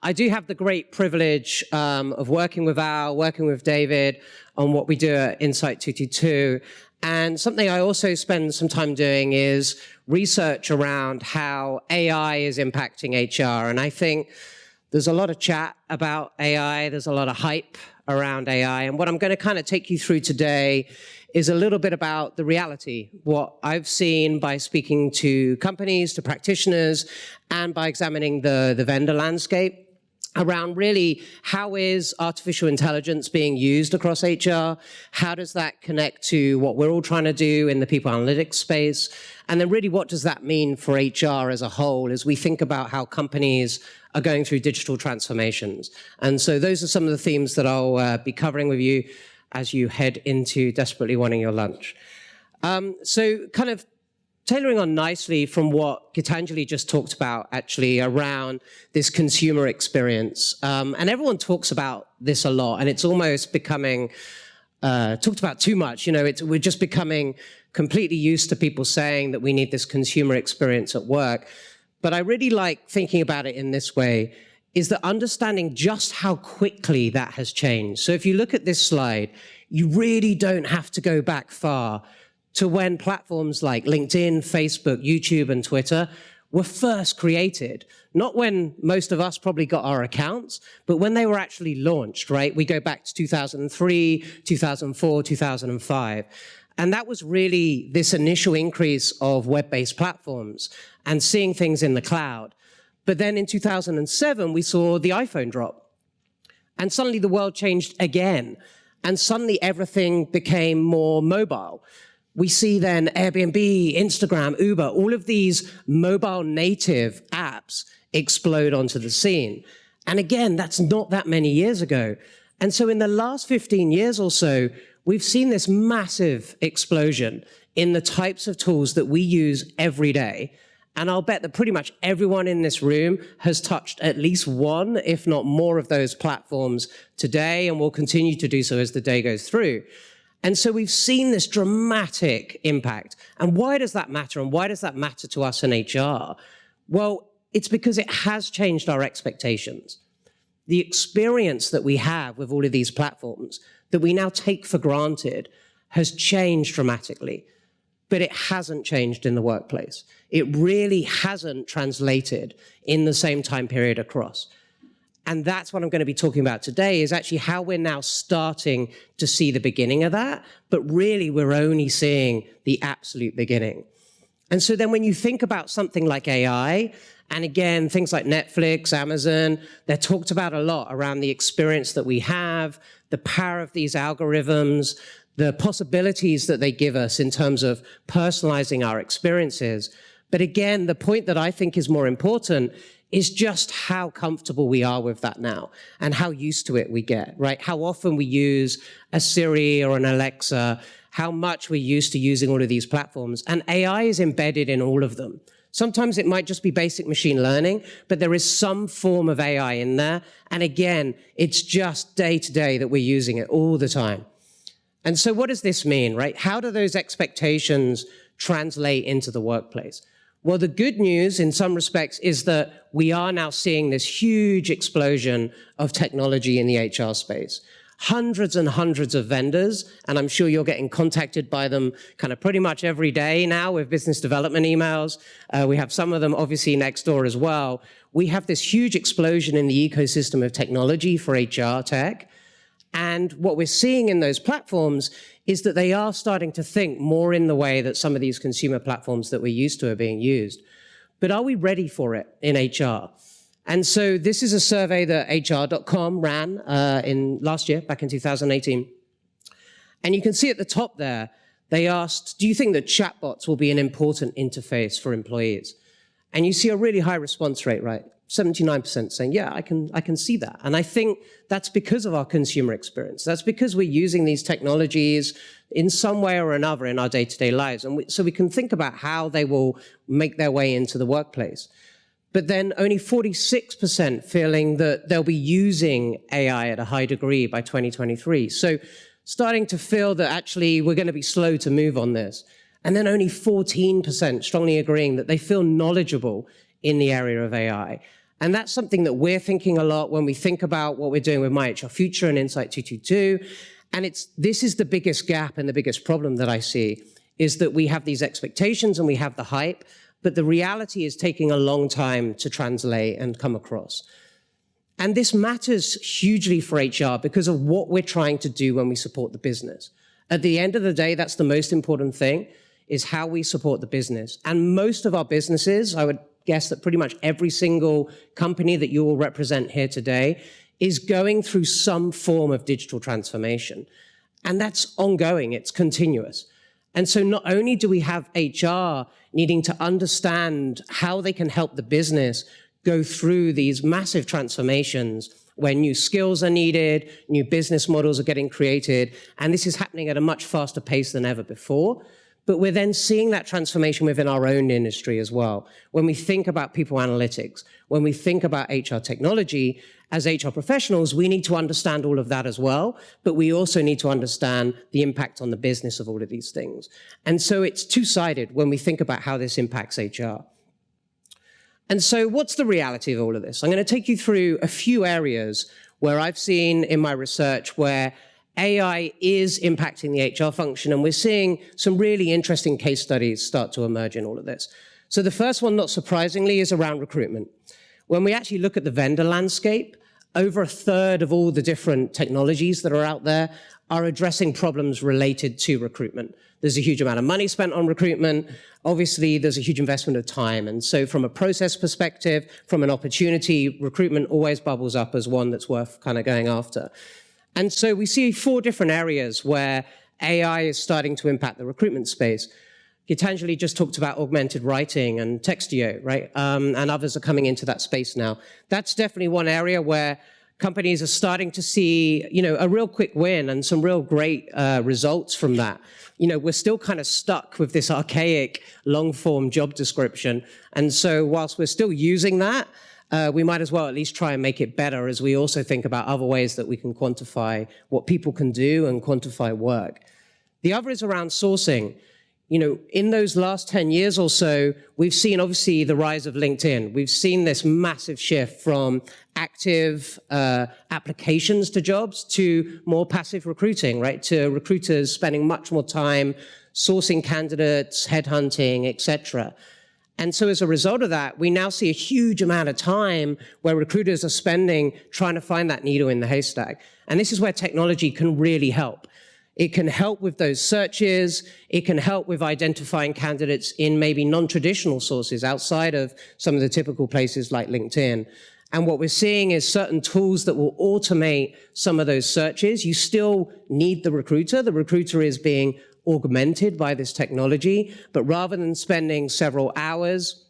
I do have the great privilege of working with Al, working with David on what we do at Insight 222. And something I also spend some time doing is research around how AI is impacting HR. And I think there's a lot of chat about AI. There's a lot of hype around AI. And what I'm going to kind of take you through today is a little bit about the reality, what I've seen by speaking to companies, to practitioners, and by examining the vendor landscape around really how is artificial intelligence being used across HR? How does that connect to what we're all trying to do in the people analytics space? And then really what does that mean for HR as a whole as we think about how companies are going through digital transformations? And so those are some of the themes that I'll be covering with you as you head into desperately wanting your lunch. So kind of tailoring on nicely from what Gitanjali just talked about, actually, around this consumer experience. And everyone talks about this a lot, and it's almost becoming talked about too much. You know, we're just becoming completely used to people saying that we need this consumer experience at work. But I really like thinking about it in this way, is that understanding just how quickly that has changed. So if you look at this slide, you really don't have to go back far to when platforms like LinkedIn, Facebook, YouTube, and Twitter were first created. Not when most of us probably got our accounts, but when they were actually launched, right? We go back to 2003, 2004, 2005. And that was really this initial increase of web-based platforms and seeing things in the cloud. But then in 2007, we saw the iPhone drop. And suddenly the world changed again. And suddenly everything became more mobile. We see then Airbnb, Instagram, Uber, all of these mobile native apps explode onto the scene. And again, that's not that many years ago. And so in the last 15 years or so, we've seen this massive explosion in the types of tools that we use every day. And I'll bet that pretty much everyone in this room has touched at least one, if not more, of those platforms today and will continue to do so as the day goes through. And so we've seen this dramatic impact. And why does that matter? And why does that matter to us in HR? Well, it's because it has changed our expectations. The experience that we have with all of these platforms that we now take for granted has changed dramatically. But it hasn't changed in the workplace. It really hasn't translated in the same time period across. And that's what I'm going to be talking about today, is actually how we're now starting to see the beginning of that, but really we're only seeing the absolute beginning. And so then when you think about something like AI, and again, things like Netflix, Amazon, they're talked about a lot around the experience that we have, the power of these algorithms, the possibilities that they give us in terms of personalizing our experiences. But again, the point that I think is more important is just how comfortable we are with that now and how used to it we get, right? How often we use a Siri or an Alexa, how much we're used to using all of these platforms. And AI is embedded in all of them. Sometimes it might just be basic machine learning, but there is some form of AI in there. And again, it's just day to day that we're using it all the time. And so what does this mean, right? How do those expectations translate into the workplace? Well, the good news in some respects is that we are now seeing this huge explosion of technology in the HR space. Hundreds and hundreds of vendors, and I'm sure you're getting contacted by them kind of pretty much every day now with business development emails. We have some of them obviously next door as well. We have this huge explosion in the ecosystem of technology for HR tech. And what we're seeing in those platforms is that they are starting to think more in the way that some of these consumer platforms that we're used to are being used. But are we ready for it in HR? And so this is a survey that HR.com ran in last year, back in 2018. And you can see at the top there, they asked, do you think that chatbots will be an important interface for employees? And you see a really high response rate, right? 79% saying, yeah, I can see that. And I think that's because of our consumer experience. That's because we're using these technologies in some way or another in our day-to-day lives. And so we can think about how they will make their way into the workplace. But then only 46% feeling that they'll be using AI at a high degree by 2023. So starting to feel that actually we're going to be slow to move on this. And then only 14% strongly agreeing that they feel knowledgeable in the area of AI. And that's something that we're thinking a lot when we think about what we're doing with myHRfuture and Insight 222. And this is the biggest gap and the biggest problem that I see, is that we have these expectations and we have the hype, but the reality is taking a long time to translate and come across. And this matters hugely for HR because of what we're trying to do when we support the business. At the end of the day, that's the most important thing, is how we support the business. And most of our businesses, I would guess that pretty much every single company that you will represent here today is going through some form of digital transformation. And that's ongoing, it's continuous. And so not only do we have HR needing to understand how they can help the business go through these massive transformations where new skills are needed, new business models are getting created, and this is happening at a much faster pace than ever before. But we're then seeing that transformation within our own industry as well. When we think about people analytics, when we think about HR technology, as HR professionals, we need to understand all of that as well, but we also need to understand the impact on the business of all of these things. And so it's two-sided when we think about how this impacts HR. And so what's the reality of all of this? I'm going to take you through a few areas where I've seen in my research where AI is impacting the HR function, and we're seeing some really interesting case studies start to emerge in all of this. So the first one, not surprisingly, is around recruitment. When we actually look at the vendor landscape, over a third of all the different technologies that are out there are addressing problems related to recruitment. There's a huge amount of money spent on recruitment. Obviously, there's a huge investment of time. And so from a process perspective, from an opportunity, recruitment always bubbles up as one that's worth kind of going after. And so we see 4 different areas where AI is starting to impact the recruitment space. Gitanjali just talked about augmented writing and Textio, right? And others are coming into that space now. That's definitely one area where companies are starting to see, a real quick win and some real great results from that. We're still kind of stuck with this archaic long-form job description. And so whilst we're still using that, we might as well at least try and make it better as we also think about other ways that we can quantify what people can do and quantify work. The other is around sourcing. In those last 10 years or so, we've seen obviously the rise of LinkedIn. We've seen this massive shift from active applications to jobs to more passive recruiting, right? To recruiters spending much more time sourcing candidates, headhunting, etc. And so as a result of that, we now see a huge amount of time where recruiters are spending trying to find that needle in the haystack. And this is where technology can really help. It can help with those searches. It can help with identifying candidates in maybe non-traditional sources outside of some of the typical places like LinkedIn. And what we're seeing is certain tools that will automate some of those searches. You still need the recruiter. The recruiter is being augmented by this technology, but rather than spending several hours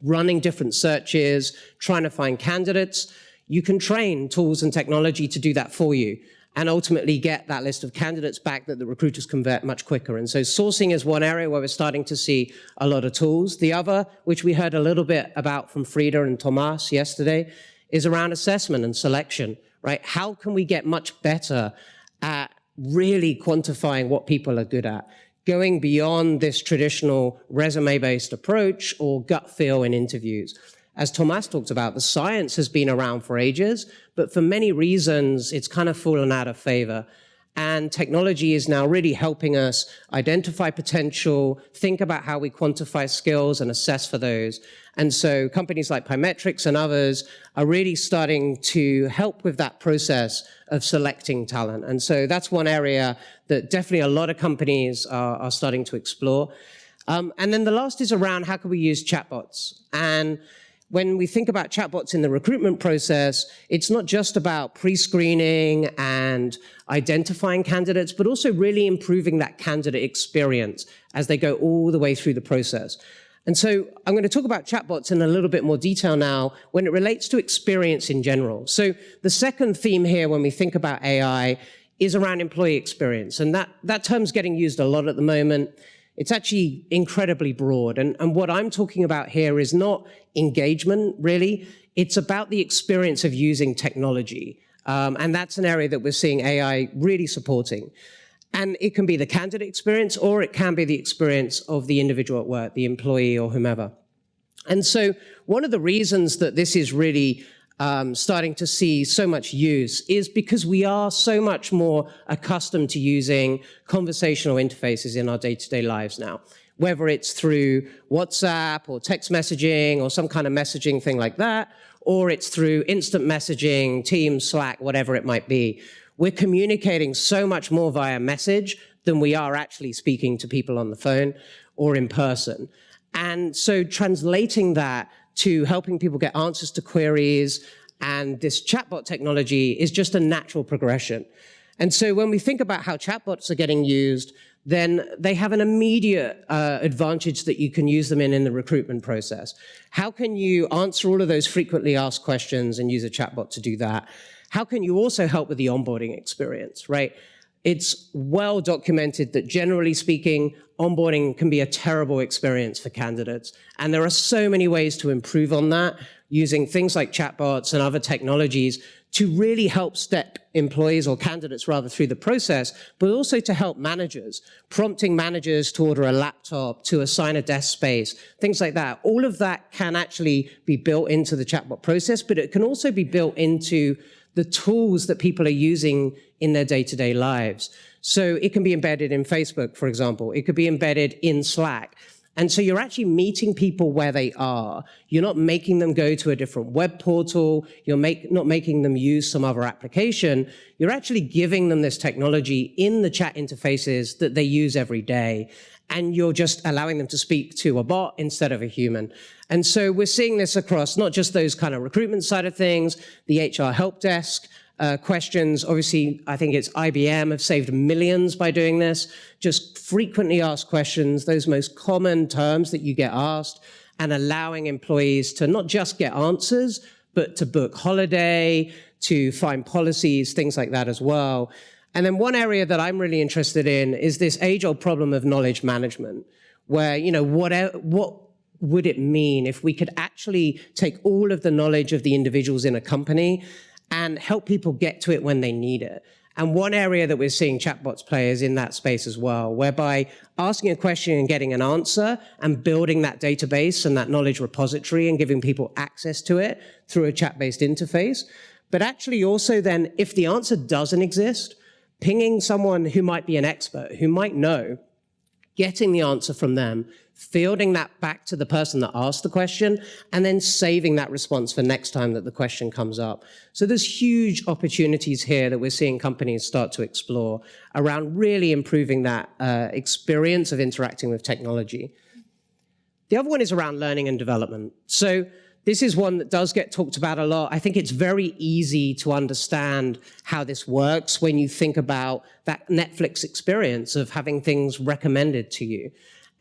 running different searches, trying to find candidates, you can train tools and technology to do that for you and ultimately get that list of candidates back that the recruiters convert much quicker. And so sourcing is one area where we're starting to see a lot of tools. The other, which we heard a little bit about from Frida and Tomas yesterday, is around assessment and selection, right? How can we get much better at really quantifying what people are good at, going beyond this traditional resume-based approach or gut feel in interviews? As Tomas talked about, the science has been around for ages, but for many reasons, it's kind of fallen out of favor. And technology is now really helping us identify potential, think about how we quantify skills and assess for those. And so companies like Pymetrics and others are really starting to help with that process of selecting talent. And so that's one area that definitely a lot of companies are starting to explore. And then the last is around how can we use chatbots. And when we think about chatbots in the recruitment process, it's not just about pre-screening and identifying candidates, but also really improving that candidate experience as they go all the way through the process. And so I'm going to talk about chatbots in a little bit more detail now when it relates to experience in general. So the second theme here when we think about AI is around employee experience. And that term's getting used a lot at the moment. It's actually incredibly broad. And what I'm talking about here is not engagement, really. It's about the experience of using technology. And that's an area that we're seeing AI really supporting. And it can be the candidate experience, or it can be the experience of the individual at work, the employee or whomever. And so one of the reasons that this is really starting to see so much use is because we are so much more accustomed to using conversational interfaces in our day-to-day lives now, whether it's through WhatsApp or text messaging or some kind of messaging thing like that, or it's through instant messaging, Teams, Slack, whatever it might be. We're communicating so much more via message than we are actually speaking to people on the phone or in person. And so translating that to helping people get answers to queries and this chatbot technology is just a natural progression. And so when we think about how chatbots are getting used, then they have an immediate advantage that you can use them in the recruitment process. How can you answer all of those frequently asked questions and use a chatbot to do that? How can you also help with the onboarding experience, right? It's well documented that generally speaking, onboarding can be a terrible experience for candidates. And there are so many ways to improve on that using things like chatbots and other technologies to really help step employees or candidates rather through the process, but also to help managers, prompting managers to order a laptop, to assign a desk space, things like that. All of that can actually be built into the chatbot process, but it can also be built into the tools that people are using in their day-to-day lives. So it can be embedded in Facebook, for example. It could be embedded in Slack. And so you're actually meeting people where they are. You're not making them go to a different web portal. You're not making them use some other application. You're actually giving them this technology in the chat interfaces that they use every day. And you're just allowing them to speak to a bot instead of a human. And so we're seeing this across not just those kind of recruitment side of things, the HR help desk, questions. Obviously, I think it's IBM have saved millions by doing this. Just frequently asked questions, those most common terms that you get asked, and allowing employees to not just get answers, but to book holiday, to find policies, things like that as well. And then one area that I'm really interested in is this age-old problem of knowledge management, where, you know, what would it mean if we could actually take all of the knowledge of the individuals in a company and help people get to it when they need it? And one area that we're seeing chatbots play is in that space as well, whereby asking a question and getting an answer and building that database and that knowledge repository and giving people access to it through a chat-based interface. But actually also then, if the answer doesn't exist, pinging someone who might be an expert, who might know, getting the answer from them, fielding that back to the person that asked the question, and then saving that response for next time that the question comes up. So there's huge opportunities here that we're seeing companies start to explore around really improving that experience of interacting with technology. The other one is around learning and development. So this is one that does get talked about a lot. I think it's very easy to understand how this works when you think about that Netflix experience of having things recommended to you.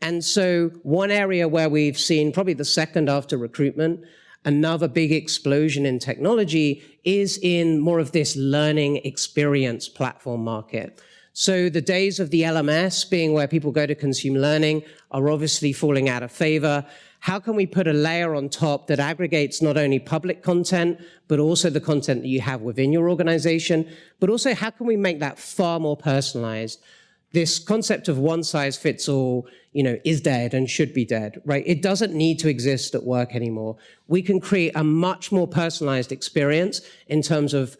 And so one area where we've seen, probably the second after recruitment, another big explosion in technology is in more of this learning experience platform market. So the days of the LMS being where people go to consume learning are obviously falling out of favor. How can we put a layer on top that aggregates not only public content, but also the content that you have within your organization? But also, how can we make that far more personalized? This concept of one size fits all, you know, is dead and should be dead, right? It doesn't need to exist at work anymore. We can create a much more personalized experience in terms of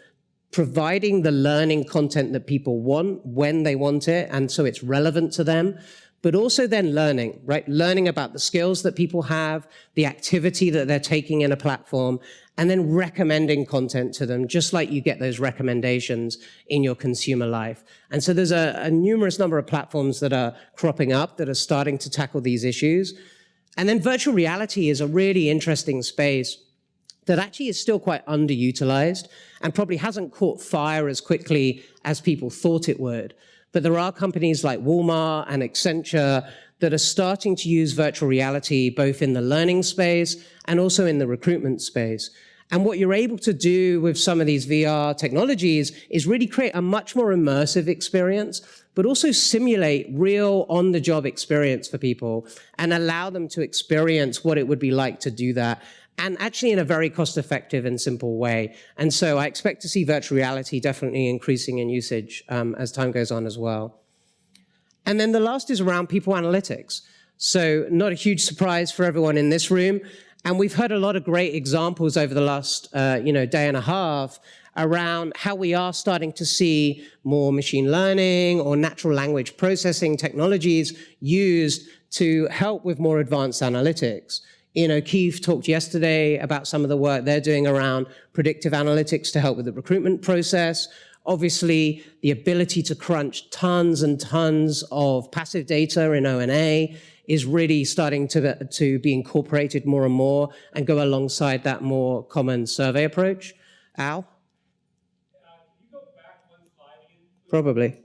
providing the learning content that people want when they want it, and so it's relevant to them. But also then learning, right? Learning about the skills that people have, the activity that they're taking in a platform, and then recommending content to them, just like you get those recommendations in your consumer life. And so there's a numerous number of platforms that are cropping up that are starting to tackle these issues. And then virtual reality is a really interesting space that actually is still quite underutilized and probably hasn't caught fire as quickly as people thought it would. But there are companies like Walmart and Accenture that are starting to use virtual reality both in the learning space and also in the recruitment space. And what you're able to do with some of these VR technologies is really create a much more immersive experience, but also simulate real on-the-job experience for people and allow them to experience what it would be like to do that, and actually in a very cost-effective and simple way. And so I expect to see virtual reality definitely increasing in usage as time goes on as well. And then the last is around people analytics. So not a huge surprise for everyone in this room. And we've heard a lot of great examples over the last day and a half around how we are starting to see more machine learning or natural language processing technologies used to help with more advanced analytics. Keith talked yesterday about some of the work they're doing around predictive analytics to help with the recruitment process. Obviously, the ability to crunch tons and tons of passive data in O&A is really starting to be incorporated more and more and go alongside that more common survey approach. Al? Can you go back one slide again? Probably. Because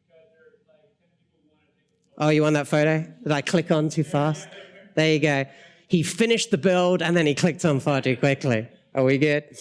there's like 10 people who want to take a photo. Oh, you want that photo? Did I click on too fast? There you go. He finished the build and then he clicked on far too quickly. Are we good?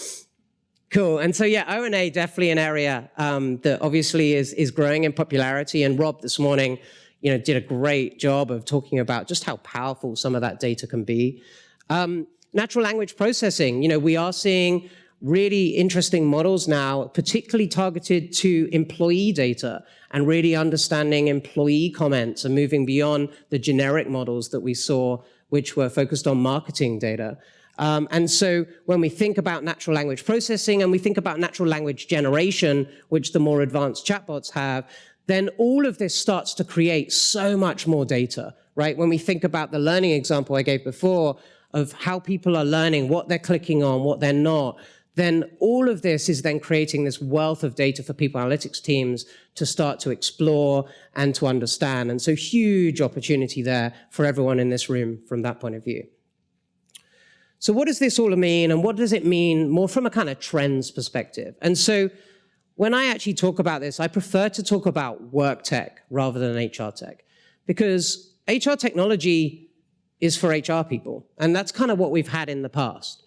Cool. And so, yeah, O&A definitely an area that obviously is growing in popularity. And Rob this morning, did a great job of talking about just how powerful some of that data can be. Natural language processing, we are seeing really interesting models now, particularly targeted to employee data and really understanding employee comments and moving beyond the generic models that we saw, which were focused on marketing data. And so when we think about natural language processing and we think about natural language generation, which the more advanced chatbots have, then all of this starts to create so much more data, right? When we think about the learning example I gave before of how people are learning, what they're clicking on, what they're not, then all of this is then creating this wealth of data for people analytics teams to start to explore and to understand. And so huge opportunity there for everyone in this room from that point of view. So what does this all mean, and what does it mean more from a kind of trends perspective? And so when I actually talk about this, I prefer to talk about work tech rather than HR tech, because HR technology is for HR people, and that's kind of what we've had in the past.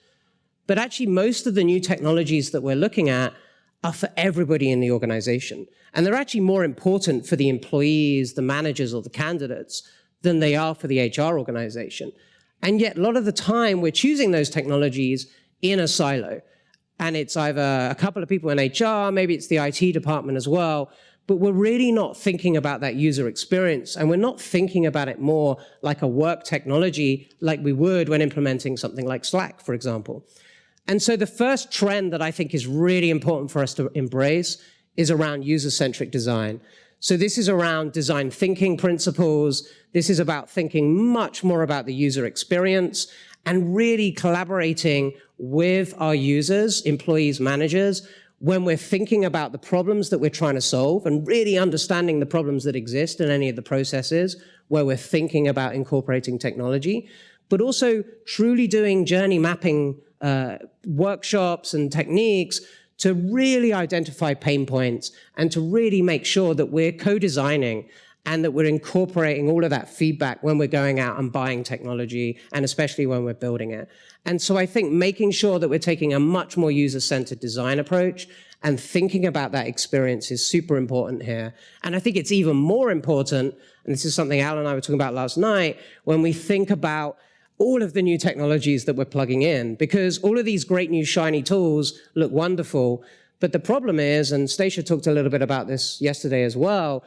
But actually, most of the new technologies that we're looking at are for everybody in the organization. And they're actually more important for the employees, the managers, or the candidates than they are for the HR organization. And yet, a lot of the time, we're choosing those technologies in a silo. And it's either a couple of people in HR, maybe it's the IT department as well, but we're really not thinking about that user experience, and we're not thinking about it more like a work technology like we would when implementing something like Slack, for example. And so the first trend that I think is really important for us to embrace is around user-centric design. So this is around design thinking principles. This is about thinking much more about the user experience and really collaborating with our users, employees, managers, when we're thinking about the problems that we're trying to solve and really understanding the problems that exist in any of the processes where we're thinking about incorporating technology, but also truly doing journey mapping workshops and techniques to really identify pain points and to really make sure that we're co-designing and that we're incorporating all of that feedback when we're going out and buying technology, and especially when we're building it. And so I think making sure that we're taking a much more user-centered design approach and thinking about that experience is super important here. And I think it's even more important, and this is something Al and I were talking about last night, when we think about all of the new technologies that we're plugging in, because all of these great new shiny tools look wonderful. But the problem is, and Stacia talked a little bit about this yesterday as well,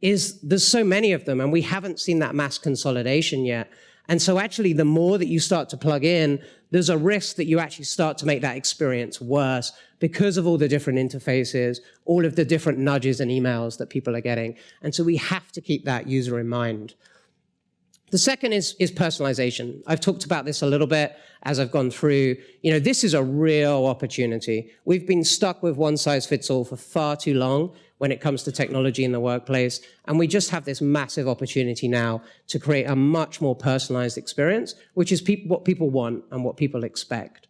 is there's so many of them and we haven't seen that mass consolidation yet. And so actually the more that you start to plug in, there's a risk that you actually start to make that experience worse because of all the different interfaces, all of the different nudges and emails that people are getting. And so we have to keep that user in mind. The second is personalization. I've talked about this a little bit as I've gone through. This is a real opportunity. We've been stuck with one size fits all for far too long when it comes to technology in the workplace. And we just have this massive opportunity now to create a much more personalized experience, which is what people want and what people expect.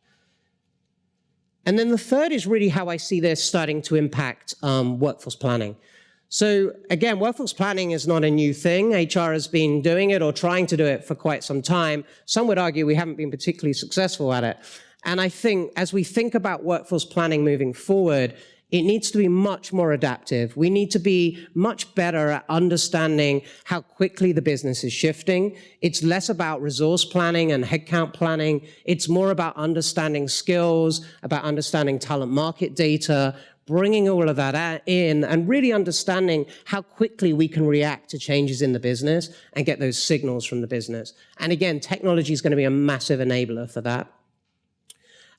And then the third is really how I see this starting to impact workforce planning. So again, workforce planning is not a new thing. HR has been doing it or trying to do it for quite some time. Some would argue we haven't been particularly successful at it. And I think as we think about workforce planning moving forward, it needs to be much more adaptive. We need to be much better at understanding how quickly the business is shifting. It's less about resource planning and headcount planning. It's more about understanding skills, about understanding talent market data, bringing all of that in and really understanding how quickly we can react to changes in the business and get those signals from the business. And again, technology is going to be a massive enabler for that.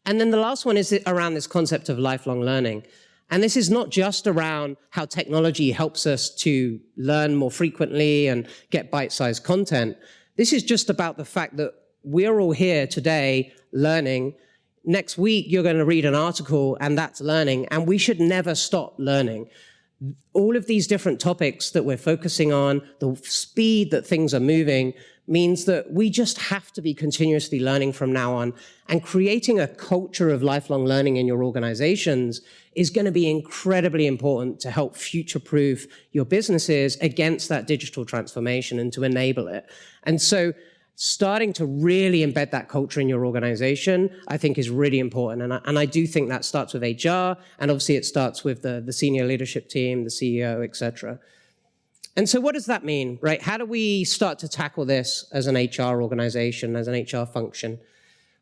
And then the last one is around this concept of lifelong learning. And this is not just around how technology helps us to learn more frequently and get bite-sized content. This is just about the fact that we're all here today learning. Next week, you're going to read an article, and that's learning, and we should never stop learning. All of these different topics that we're focusing on, the speed that things are moving, means that we just have to be continuously learning from now on. And creating a culture of lifelong learning in your organizations is going to be incredibly important to help future-proof your businesses against that digital transformation and to enable it. And so starting to really embed that culture in your organization, I think, is really important. And I do think that starts with HR, and obviously it starts with the senior leadership team, the CEO, et cetera. And so what does that mean, right? How do we start to tackle this as an HR organization, as an HR function?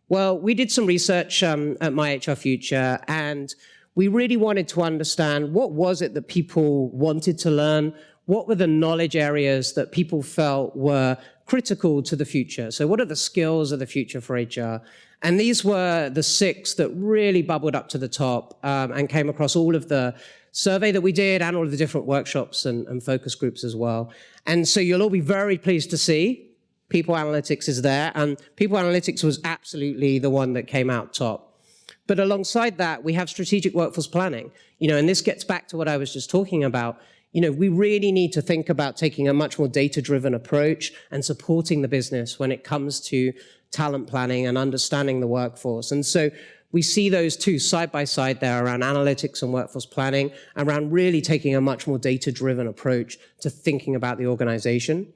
Well, we did some research at myHRfuture, and we really wanted to understand what was it that people wanted to learn, what were the knowledge areas that people felt were critical to the future. So what are the skills of the future for HR? And these were the 6 that really bubbled up to the top and came across all of the survey that we did and all of the different workshops and focus groups as well. And so you'll all be very pleased to see people analytics is there, and people analytics was absolutely the one that came out top. But alongside that, we have strategic workforce planning, and this gets back to what I was just talking about. We really need to think about taking a much more data-driven approach and supporting the business when it comes to talent planning and understanding the workforce. And so we see those two side by side there around analytics and workforce planning, around really taking a much more data-driven approach to thinking about the organization.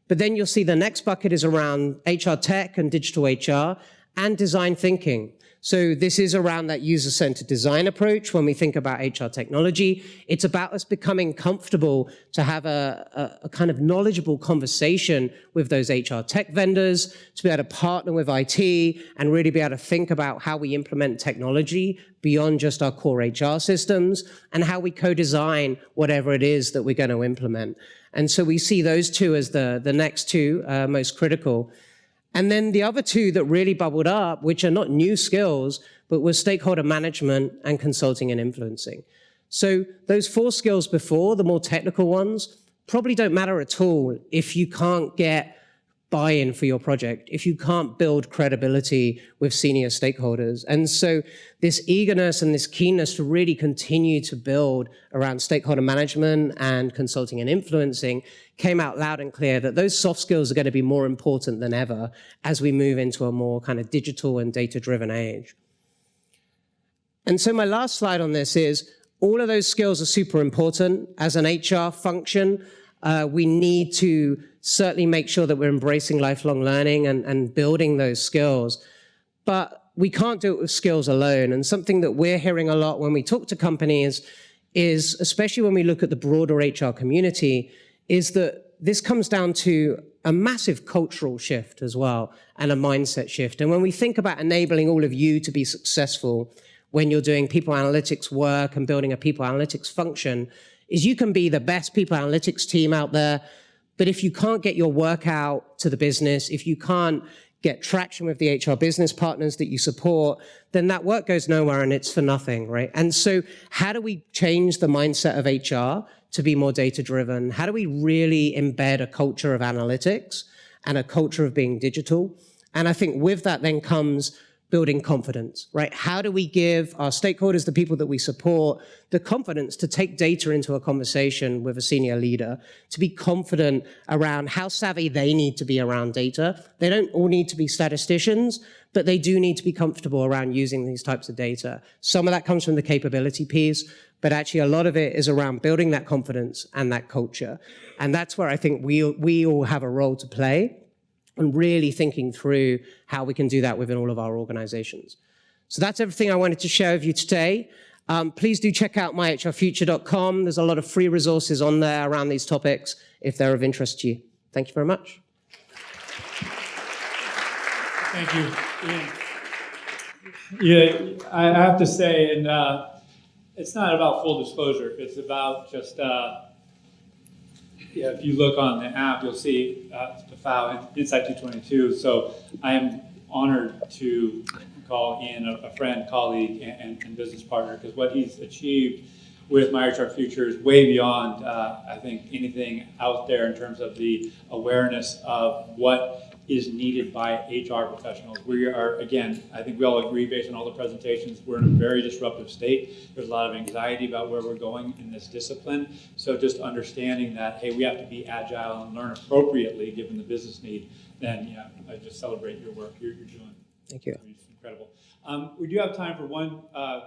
But then you'll see the next bucket is around HR tech and digital HR and design thinking. So this is around that user-centered design approach when we think about HR technology. It's about us becoming comfortable to have a kind of knowledgeable conversation with those HR tech vendors, to be able to partner with IT and really be able to think about how we implement technology beyond just our core HR systems and how we co-design whatever it is that we're going to implement. And so we see those two as the next two most critical. And then the other two that really bubbled up, which are not new skills, but were stakeholder management and consulting and influencing. So those 4 skills before, the more technical ones, probably don't matter at all if you can't get buy-in for your project, if you can't build credibility with senior stakeholders. And so this eagerness and this keenness to really continue to build around stakeholder management and consulting and influencing came out loud and clear that those soft skills are going to be more important than ever as we move into a more kind of digital and data-driven age. And so my last slide on this is all of those skills are super important. As an HR function, we need to certainly make sure that we're embracing lifelong learning and building those skills. But we can't do it with skills alone. And something that we're hearing a lot when we talk to companies is, especially when we look at the broader HR community, is that this comes down to a massive cultural shift as well and a mindset shift. And when we think about enabling all of you to be successful when you're doing people analytics work and building a people analytics function, is you can be the best people analytics team out there, but if you can't get your work out to the business, if you can't get traction with the HR business partners that you support, then that work goes nowhere and it's for nothing, right? And so how do we change the mindset of HR to be more data-driven? How do we really embed a culture of analytics and a culture of being digital? And I think with that then comes building confidence, right? How do we give our stakeholders, the people that we support, the confidence to take data into a conversation with a senior leader, to be confident around how savvy they need to be around data? They don't all need to be statisticians, but they do need to be comfortable around using these types of data. Some of that comes from the capability piece, but actually a lot of it is around building that confidence and that culture. And that's where I think we all have a role to play, and really thinking through how we can do that within all of our organizations. So that's everything I wanted to share with you today. Please do check out myHRfuture.com. There's a lot of free resources on there around these topics if they're of interest to you. Thank you very much. Thank you, Ian. Yeah, I have to say, and it's not about full disclosure. It's about just, if you look on the app, you'll see PAFOW Insight 222. So I am honored to call in a friend, colleague, and business partner, because what he's achieved with myHRfuture is way beyond, I think, anything out there in terms of the awareness of what is needed by HR professionals. We are, again, I think we all agree based on all the presentations, we're in a very disruptive state. There's a lot of anxiety about where we're going in this discipline. So just understanding that, hey, we have to be agile and learn appropriately given the business need, then yeah, I just celebrate your work you're doing. Thank you. It's incredible. We do have time for one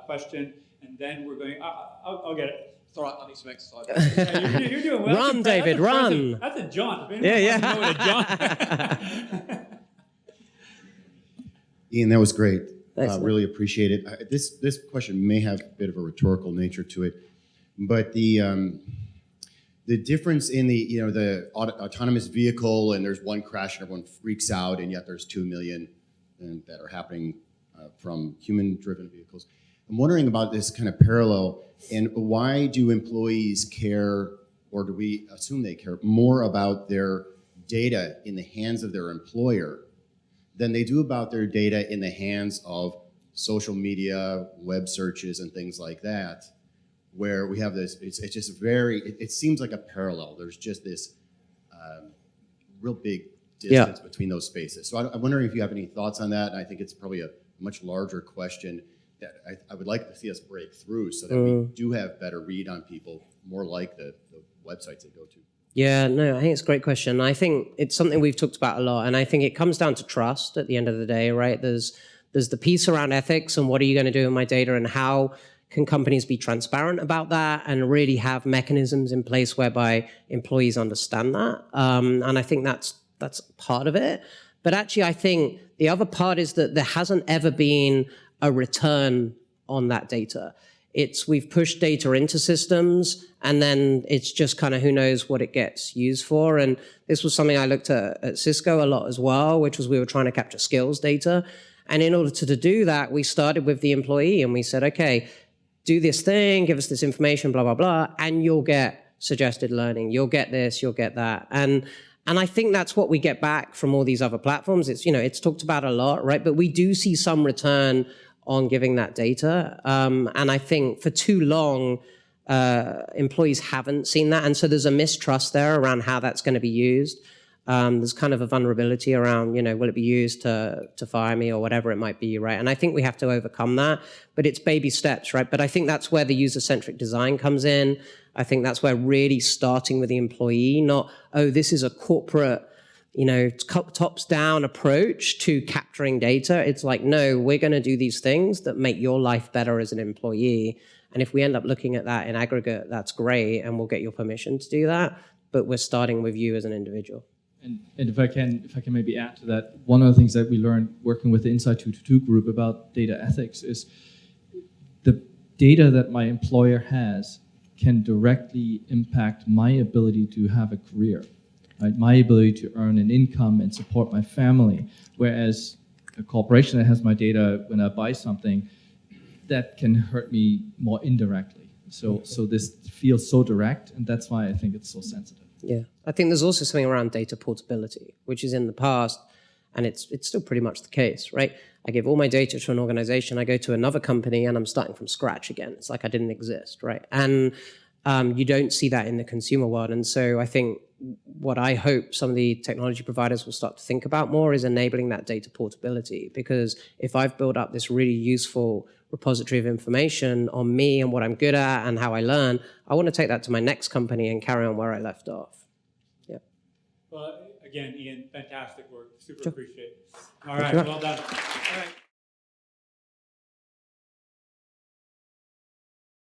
question, and then we're going, I'll get it. It's all right, I need some exercise. Yeah, you're doing well. Run, David, run. That's a jaunt. Yeah. Know what a jaunt. Ian, that was great. Really appreciate it. This question may have a bit of a rhetorical nature to it, but the difference in the autonomous vehicle, and there's one crash and everyone freaks out, and yet there's 2 million that are happening from human-driven vehicles. I'm wondering about this kind of parallel, and why do employees care, or do we assume they care more about their data in the hands of their employer than they do about their data in the hands of social media, web searches, and things like that, where we have this, it's just it seems like a parallel. There's just this real big distance between those spaces. So I'm wondering if you have any thoughts on that, and I think it's probably a much larger question that I would like to see us break through so that we do have better read on people, more like the websites they go to. Yeah, no, I think it's a great question. I think it's something we've talked about a lot, and I think it comes down to trust at the end of the day, right? There's the piece around ethics and what are you going to do with my data, and how can companies be transparent about that and really have mechanisms in place whereby employees understand that. And I think that's part of it. But actually, I think the other part is that there hasn't ever been a return on that data. We've pushed data into systems, and then it's just kind of who knows what it gets used for. And this was something I looked at Cisco a lot as well, which was we were trying to capture skills data. And in order to do that, we started with the employee and we said, okay, do this thing, give us this information, blah, blah, blah, and you'll get suggested learning. You'll get this, you'll get that. And I think that's what we get back from all these other platforms. It's, it's talked about a lot, right? But we do see some return on giving that data. And I think for too long, employees haven't seen that. And so there's a mistrust there around how that's going to be used. There's kind of a vulnerability around, will it be used to fire me or whatever it might be, right? And I think we have to overcome that, but it's baby steps, right? But I think that's where the user-centric design comes in. I think that's where really starting with the employee, not, oh, this is a corporate, tops-down approach to capturing data. It's like, no, we're going to do these things that make your life better as an employee. And if we end up looking at that in aggregate, that's great, and we'll get your permission to do that. But we're starting with you as an individual. And if I can maybe add to that, one of the things that we learned working with the Insight 222 group about data ethics is the data that my employer has can directly impact my ability to have a career, right? My ability to earn an income and support my family. Whereas a corporation that has my data when I buy something, that can hurt me more indirectly. So this feels so direct, and that's why I think it's so sensitive. Yeah, I think there's also something around data portability, which is in the past, and it's still pretty much the case, right? I give all my data to an organization, I go to another company, and I'm starting from scratch again. It's like I didn't exist, right? And you don't see that in the consumer world. And so I think what I hope some of the technology providers will start to think about more is enabling that data portability. Because if I've built up this really useful repository of information on me and what I'm good at and how I learn, I want to take that to my next company and carry on where I left off. Yeah. Well, again, Ian, fantastic work. Super appreciate it. All right, well done.